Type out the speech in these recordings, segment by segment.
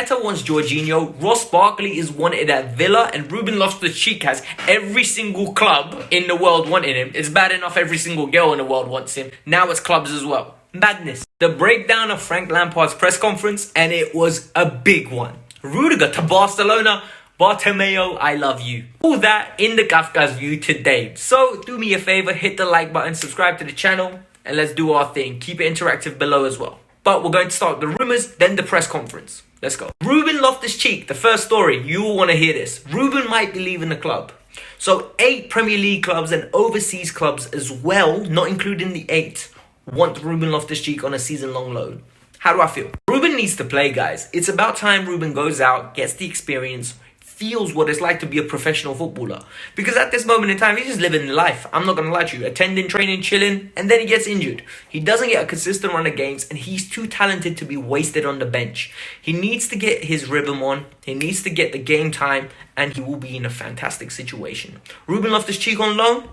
Arteta wants Jorginho, Ross Barkley is wanted at Villa, and Ruben Loftus-Cheek has every single club in the world wanting him. It's bad enough every single girl in the world wants him. Now it's clubs as well. Madness. The breakdown of Frank Lampard's press conference, and it was a big one. Rudiger to Barcelona. Bartomeu, I love you. All that in the Kavkas view today. So do me a favor, hit the like button, subscribe to the channel, and let's do our thing. Keep it interactive below as well. But we're going to start with the rumours, then the press conference. Let's go. Ruben Loftus-Cheek, the first story. You will want to hear this. Ruben might be leaving the club. So 8 Premier League clubs and overseas clubs as well, not including the 8, want Ruben Loftus-Cheek on a season-long loan. How do I feel? Ruben needs to play, guys. It's about time Ruben goes out, gets the experience, feels what it's like to be a professional footballer. Because at this moment in time, he's just living life. I'm not going to lie to you. Attending, training, chilling, and then he gets injured. He doesn't get a consistent run of games, and he's too talented to be wasted on the bench. He needs to get his rhythm on. He needs to get the game time, and he will be in a fantastic situation. Ruben Loftus-Cheek on loan?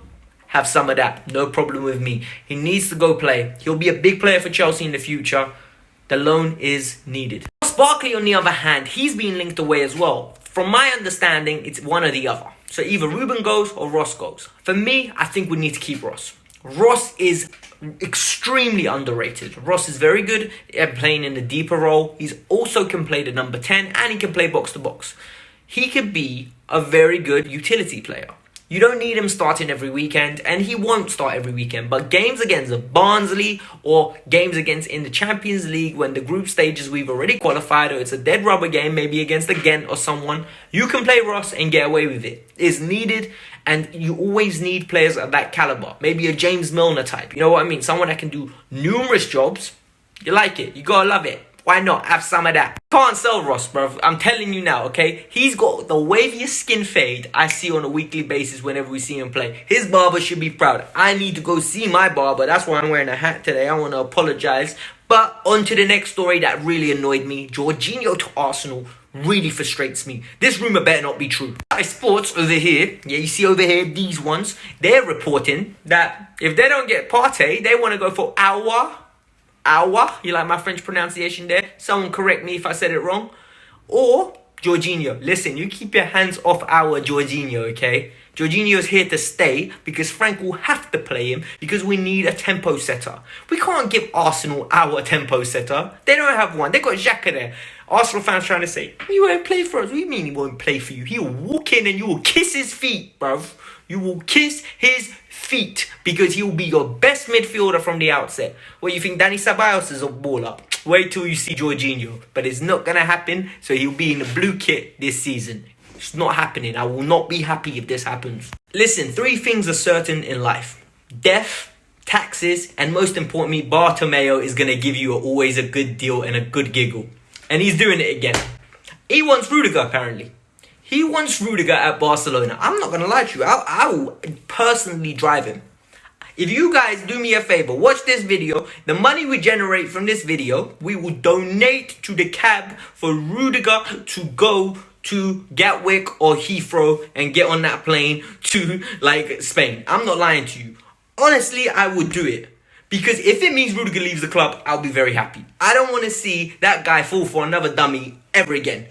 Have some of that. No problem with me. He needs to go play. He'll be a big player for Chelsea in the future. The loan is needed. Ross Barkley, on the other hand, he's been linked away as well. From my understanding, it's one or the other. So either Ruben goes or Ross goes. For me, I think we need to keep Ross. Ross is extremely underrated. Ross is very good at playing in the deeper role. He's also can play the number 10 and he can play box to box. He could be a very good utility player. You don't need him starting every weekend, and he won't start every weekend. But games against the Barnsley or games against in the Champions League, when the group stages we've already qualified, or it's a dead rubber game, maybe against a Ghent or someone, you can play Ross and get away with it. It's needed, and you always need players of that caliber. Maybe a James Milner type. You know what I mean? Someone that can do numerous jobs. You like it. You gotta love it. Why not? Have some of that. Can't sell Ross, bro. I'm telling you now, okay? He's got the waviest skin fade I see on a weekly basis whenever we see him play. His barber should be proud. I need to go see my barber. That's why I'm wearing a hat today. I want to apologize. But on to the next story that really annoyed me. Jorginho to Arsenal really frustrates me. This rumour better not be true. Sky Sports over here, yeah, you see over here, these ones, they're reporting that if they don't get Partey, they want to go for Aouar. You like my French pronunciation there? Someone correct me if I said it wrong. Or Jorginho. Listen, you keep your hands off our Jorginho, okay? Jorginho is here to stay because Frank will have to play him because we need a tempo setter. We can't give Arsenal our tempo setter. They don't have one. They got Xhaka there. Arsenal fans trying to say, he won't play for us. What do you mean he won't play for you? He'll walk in and you will kiss his feet, bruv. You will kiss his feet because he will be your best midfielder from the outset. What, you think Danny Ceballos is a baller? Wait till you see Jorginho. But it's not going to happen, so he'll be in the blue kit this season. It's not happening. I will not be happy if this happens. Listen, 3 things are certain in life. Death, taxes, and most importantly, Bartomeu is going to give you always a good deal and a good giggle. And he's doing it again. He wants Rudiger, apparently. He wants Rudiger at Barcelona. I'm not going to lie to you. I will personally drive him. If you guys do me a favor, watch this video. The money we generate from this video, we will donate to the cab for Rudiger to go to Gatwick or Heathrow and get on that plane to, like, Spain. I'm not lying to you. Honestly, I would do it. Because if it means Rudiger leaves the club, I'll be very happy. I don't want to see that guy fall for another dummy ever again.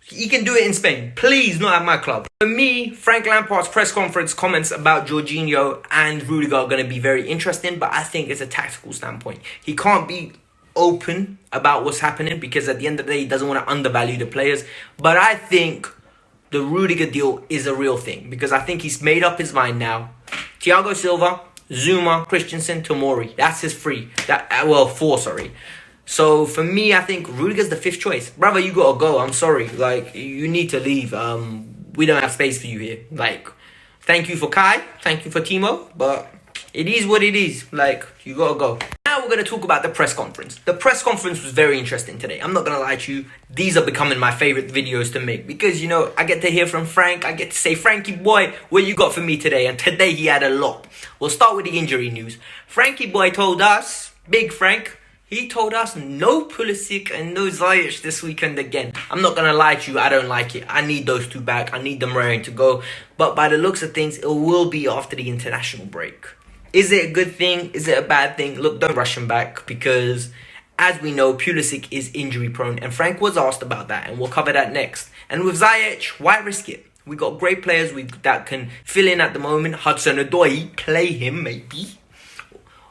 He can do it in Spain. Please, not at my club. For me, Frank Lampard's press conference comments about Jorginho and Rudiger are going to be very interesting, but I think it's a tactical standpoint. He can't be open about what's happening because at the end of the day, he doesn't want to undervalue the players. But I think the Rudiger deal is a real thing because I think he's made up his mind now. Thiago Silva, Zuma, Christensen, Tomori. That's his 4, sorry. So for me, I think Rudiger's the 5th choice. Brother, you gotta go. I'm sorry. Like, you need to leave. We don't have space for you here. Like, thank you for Kai. Thank you for Timo. But it is what it is. Like, you gotta go. Now we're gonna talk about the press conference. The press conference was very interesting today. I'm not gonna lie to you. These are becoming my favorite videos to make. Because, you know, I get to hear from Frank. I get to say, Frankie boy, what you got for me today? And today he had a lot. We'll start with the injury news. Frankie boy told us, Big Frank, he told us no Pulisic and no Ziyech this weekend again. I'm not going to lie to you, I don't like it. I need those 2 back. I need them raring to go. But by the looks of things, it will be after the international break. Is it a good thing? Is it a bad thing? Look, don't rush him back because As we know, Pulisic is injury prone, and Frank was asked about that, and we'll cover that next. And with Ziyech, why risk it? We got great players that can fill in at the moment. Hudson-Odoi, play him maybe.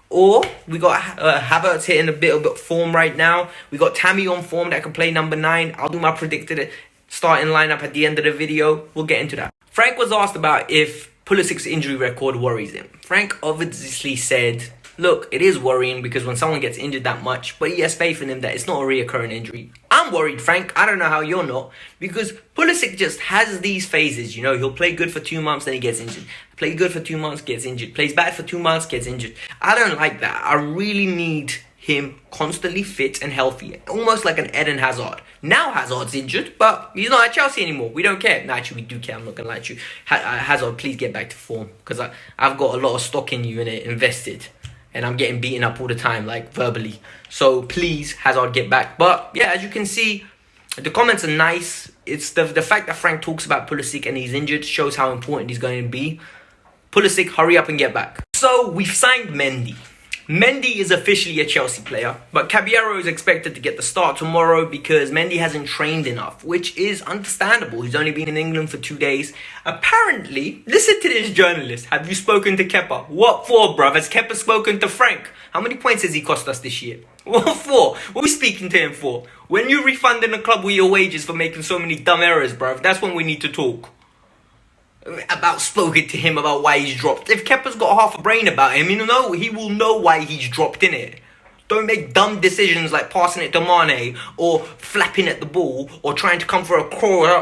Or we got Havertz hitting a bit of form right now. We got Tammy on form that can play number 9. I'll do my predicted starting lineup at the end of the video. We'll get into that. Frank was asked about if Pulisic's injury record worries him. Frank obviously said, look, it is worrying because when someone gets injured that much, but he has faith in him that it's not a reoccurring injury. I'm worried, Frank. I don't know how you're not, because Pulisic just has these phases. You know, he'll play good for 2 months, then he gets injured. Play good for 2 months, gets injured. Plays bad for 2 months, gets injured. I don't like that. I really need him constantly fit and healthy, almost like an Eden Hazard. Now Hazard's injured, but he's not at Chelsea anymore. We don't care. No, actually, we do care. I'm not going to lie to you. Hazard, please get back to form, because I've got a lot of stock in you and it invested. And I'm getting beaten up all the time, like verbally. So please, Hazard, get back. But yeah, as you can see, the comments are nice. It's the fact that Frank talks about Pulisic and he's injured shows how important he's going to be. Pulisic, hurry up and get back. So we've signed Mendy. Mendy is officially a Chelsea player, but Caballero is expected to get the start tomorrow because Mendy hasn't trained enough, which is understandable. He's only been in England for 2 days. Apparently, listen to this journalist. Have you spoken to Kepa? What for, bruv? Has Kepa spoken to Frank? How many points has he cost us this year? What for? What are we speaking to him for? When you refunding the club with your wages for making so many dumb errors, bruv, that's when we need to talk. About spoken to him about why he's dropped. If Kepa's got half a brain about him, he will know why he's dropped in it. Don't make dumb decisions like passing it to Mane or flapping at the ball or trying to come for a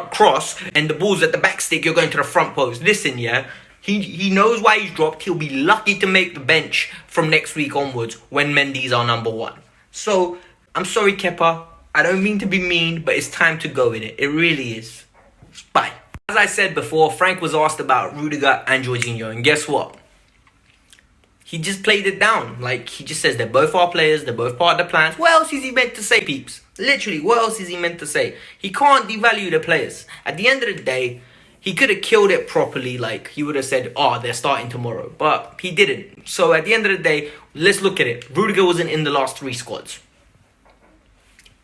cross and the ball's at the back stick, you're going to the front post. Listen, yeah, he knows why he's dropped. He'll be lucky to make the bench from next week onwards when Mendy's our number 1. So, I'm sorry, Kepa. I don't mean to be mean, but it's time to go in it. It really is. Bye. As I said before, Frank was asked about Rudiger and Jorginho, and guess what? He just played it down. Like, he just says they're both our players, they're both part of the plans. What else is he meant to say, peeps? Literally, what else is he meant to say? He can't devalue the players. At the end of the day, he could have killed it properly. Like, he would have said, oh, they're starting tomorrow. But he didn't. So at the end of the day, let's look at it. Rudiger wasn't in the last 3 squads.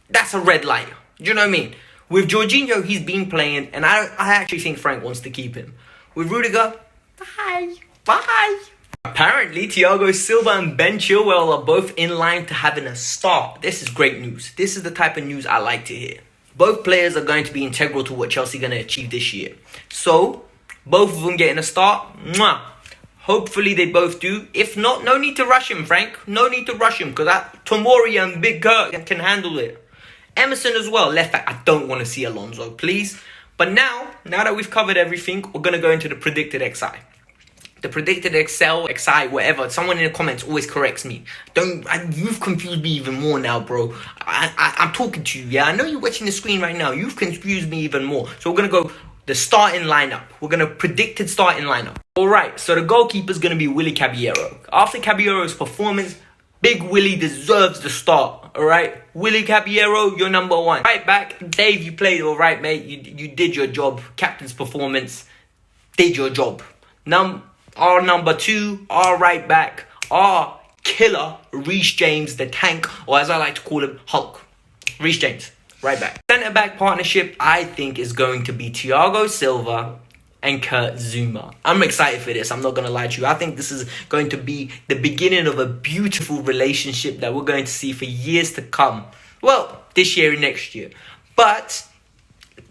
That's a red light. Do you know what I mean? With Jorginho, he's been playing, and I actually think Frank wants to keep him. With Rudiger, bye. Apparently, Thiago Silva and Ben Chilwell are both in line to having a start. This is great news. This is the type of news I like to hear. Both players are going to be integral to what Chelsea are going to achieve this year. So, both of them getting a start. Mwah. Hopefully they both do. If not, no need to rush him, Frank. No need to rush him, because Tomori and Big Kurt can handle it. Emerson as well, left back. I don't want to see Alonso, please. But now that we've covered everything, we're going to go into the predicted XI. The predicted XI, whatever. Someone in the comments always corrects me. You've confused me even more now, bro. I'm talking to you, yeah? I know you're watching the screen right now. You've confused me even more. So we're going to go the starting lineup. We're going to predicted starting lineup. All right, so the goalkeeper's going to be Willy Caballero. After Caballero's performance, Big Willy deserves the start, all right? Willy Caballero, you're number 1. Right back, Dave, you played all right, mate. You did your job. Captain's performance, did your job. Our number 2, our right back, our killer, Reece James, the tank, or as I like to call him, Hulk. Reece James, right back. Centre-back partnership, I think, is going to be Thiago Silva and Kurt Zouma. I'm excited for this. I'm not going to lie to you. I think this is going to be the beginning of a beautiful relationship that we're going to see for years to come. Well, this year and next year. But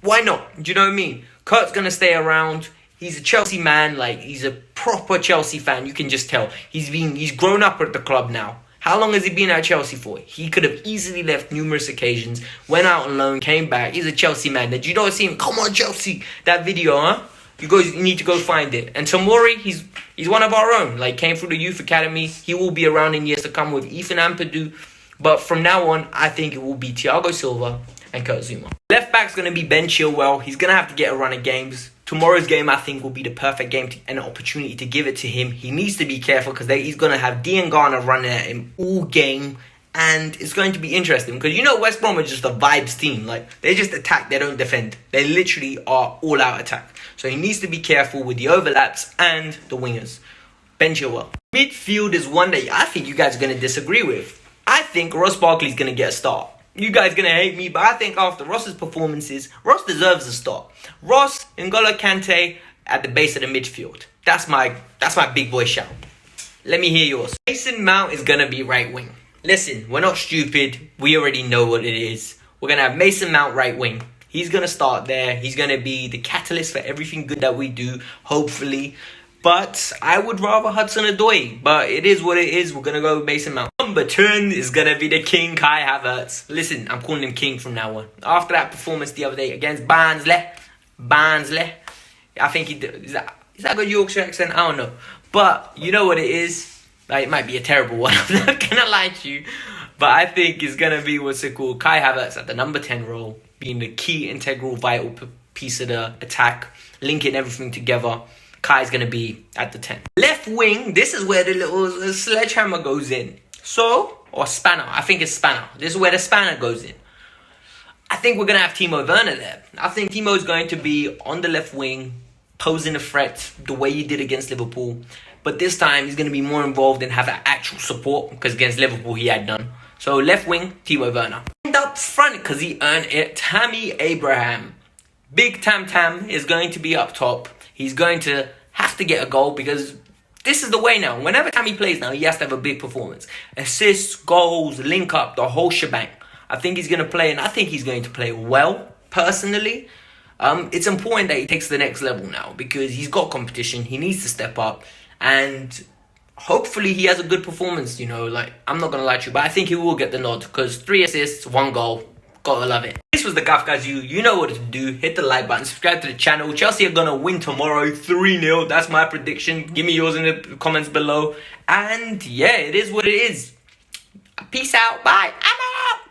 why not? Do you know what I mean? Kurt's going to stay around. He's a Chelsea man. Like, he's a proper Chelsea fan. You can just tell. He's grown up at the club now. How long has he been at Chelsea for? He could have easily left numerous occasions, went out on loan, came back. He's a Chelsea man. Did you not see him? Come on, Chelsea. That video, huh? You need to go find it. And Tomori, he's one of our own. Like, came through the youth academy. He will be around in years to come with Ethan Ampadu. But from now on, I think it will be Thiago Silva and Kurt Zouma. Left back's going to be Ben Chilwell. He's going to have to get a run of games. Tomorrow's game, I think, will be the perfect game and an opportunity to give it to him. He needs to be careful because he's going to have Dean Garner running at him all game. And it's going to be interesting because, West Brom are just a vibes team. Like, they just attack, they don't defend. They literally are all-out attack. So he needs to be careful with the overlaps and the wingers. Ben Chilwell. Midfield is one that I think you guys are going to disagree with. I think Ross Barkley's going to get a start. You guys going to hate me, but I think after Ross's performances, Ross deserves a start. Ross, N'Golo Kante at the base of the midfield. That's my big boy shout. Let me hear yours. Mason Mount is going to be right wing. Listen, we're not stupid. We already know what it is. We're going to have Mason Mount right wing. He's going to start there. He's going to be the catalyst for everything good that we do, hopefully. But I would rather Hudson-Odoi. But it is what it is. We're going to go with Mason Mount. Number 10 is going to be the King, Kai Havertz. Listen, I'm calling him King from now on. After that performance the other day against Barnsley, I think he did. Is that a good Yorkshire accent? I don't know. But you know what it is. Like, it might be a terrible one. I'm not going to lie to you. But I think it's going to be, Kai Havertz at the number 10 role. Being the key, integral, vital piece of the attack. Linking everything together. Kai's going to be at the 10. Left wing, this is where the little sledgehammer goes in. Or spanner. I think it's spanner. This is where the spanner goes in. I think we're going to have Timo Werner there. I think Timo's going to be on the left wing, posing a threat the way he did against Liverpool. But this time, he's going to be more involved and have actual support, because against Liverpool, he had none. So left wing, Timo Werner. And up front, because he earned it, Tammy Abraham. Big Tam Tam is going to be up top. He's going to have to get a goal, because this is the way now. Whenever Tammy plays now, he has to have a big performance. Assists, goals, link up, the whole shebang. I think he's going to play, and I think he's going to play well, personally. It's important that he takes the next level now, because he's got competition. He needs to step up, and hopefully he has a good performance, I'm not going to lie to you, but I think he will get the nod, because 3 assists, 1 goal. Gotta love it. This was the Kavkas. You know what to do. Hit the like button. Subscribe to the channel. Chelsea are gonna win tomorrow 3-0. That's my prediction. Give me yours in the comments below. And yeah, it is what it is. Peace out. Bye. I'm out.